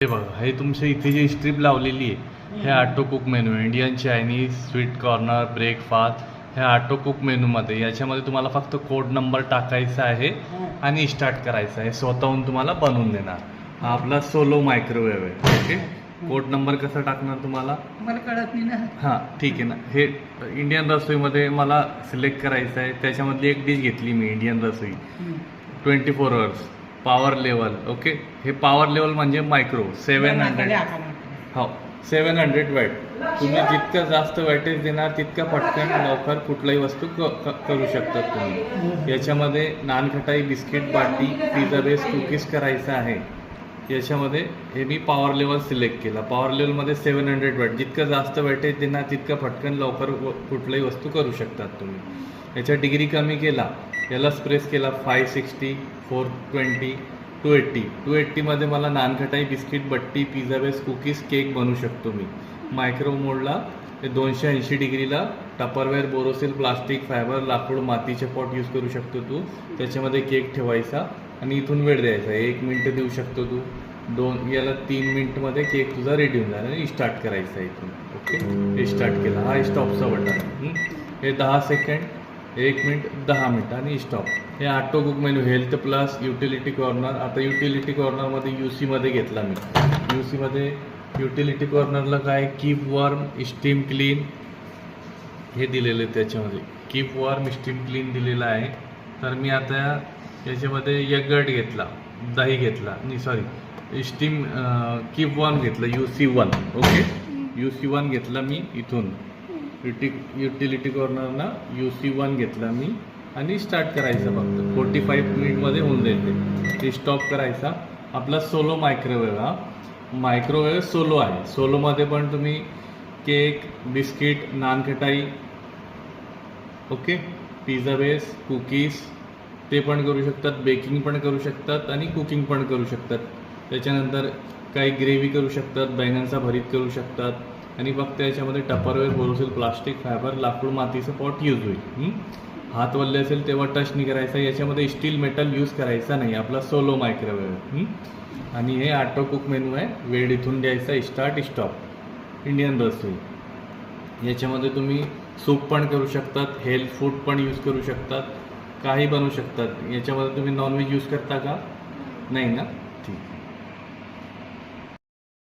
हे बघा, हे तुमच्या इथे जी स्ट्रीप लावलेली आहे हे ऑटो कुक मेनू आहे. Indian, Chinese, sweet corner, breakfast हे ऑटो कुक मेनूमध्ये. याच्यामध्ये तुम्हाला फक्त कोड नंबर टाकायचा आहे आणि स्टार्ट करायचं आहे. स्वतःहून तुम्हाला बनवून देणार. हा आपला सोलो मायक्रोवेव्ह आहे. ओके, कोड नंबर कसा टाकणार तुम्हाला? मला कळत नाही ना. हां ठीक आहे ना. हे इंडियन रसोईमध्ये मला सिलेक्ट करायचं आहे. त्याच्यामधली एक डिश घेतली मी, इंडियन रसोई 24 hours पॉवर लेवल. ओके, हे पॉवर लेवल म्हणजे मायक्रो 700. हो, 700 वॅट. तुम्ही जितकं जास्त वॅटेज देणार तितका पटकन लवकर कुठलाही वस्तू करू शकतात तुम्ही. याच्यामध्ये नानखटाई, बिस्किट, बाटी, पिझ्झा बेस, कुकीज करायचं आहे. याच्यामध्ये हे मी पॉवर लेवल सिलेक्ट केला. पॉवर लेवलमध्ये 700 वॅट. जितकं जास्त वॅटेज देणार तितकं पटकन लवकर कुठलाही वस्तू करू शकतात तुम्ही. याच्या डिग्री कमी केला, याला प्रेस केला 560, 420, 280. 280मध्ये मला नानखटाई, बिस्किट, बट्टी, पिझ्झा बेस, कुकीज, केक बनवू शकतो मी. मायक्रो मोडला 280 डिग्रीला टपरवेअर, बोरोसिल, प्लास्टिक, फायबर, लाकूड, मातीचे पॉट यूज करू शकतो तू. त्याच्यामध्ये केक ठेवायचा आणि इथून वेळ द्यायचा. 1 मिनिट देऊ शकतो तू. याला 3 मिनिटमध्ये केक तुझा रेडी होऊन जाणार आणि स्टार्ट करायचा इथून. ओके, हे स्टार्ट केला. हा स्टॉपचा बटन. हे 10 सेकंड, 1 मिनिट, 10 मिनिट आणि स्टॉप. हे auto cook menu. Health plus, utility corner. आता युटिलिटी कॉर्नरमध्ये UCमध्ये घेतला मी. UCमध्ये युटिलिटी कॉर्नरला काय, कीप वॉर्म, स्टीम क्लीन हे दिलेलं आहे. त्याच्यामध्ये कीप वॉर्म, स्टीम क्लीन दिलेलं आहे. तर मी आता याच्यामध्ये यगर्ट घेतला, दही घेतला, नाही सॉरी स्टीम कीप वॉर्म घेतलं UC1. ओके, UC1 घेतला मी इथून. युटिलिटी कॉर्नरना UC1 घेतला मी आणि स्टार्ट करायचं. फक्त 45 मिनिटमध्ये होऊन जाईल ते. स्टॉप करायचा. आपला सोलो मायक्रोवेव्ह. हा मायक्रोवेव्ह सोलो आहे. सोलोमध्ये पण तुम्ही cake, biscuit, nankhatai, okay, pizza base, cookies ते पण करू शकतात. बेकिंग पण करू शकतात आणि कुकिंग पण करू शकतात. त्याच्यानंतर काही ग्रेव्ही करू शकतात, बैंगनचा भरीत करू शकतात. आणि फक्त याच्यामध्ये टपरवेअर, बोरोसिल, प्लास्टिक, फायबर, लाकूड, मातीचं पॉट यूज होईल. हात वल्ले असेल तेव्हा टच नाही करायचा. याच्यामध्ये स्टील, मेटल यूज करायचा नाही. आपला सोलो मायक्रोवेव्ह. आणि हे ऑटो कुक मेनू आहे. वेळ इथून द्यायचा, स्टार्ट, स्टॉप. इंडियन रसोई. याच्यामध्ये तुम्ही सूप पण करू शकतात, हेल्थ फूड पण यूज करू शकतात, काही बनवू शकतात. याच्यामध्ये तुम्ही नॉनव्हेज यूज करता का? नाही ना, ठीक.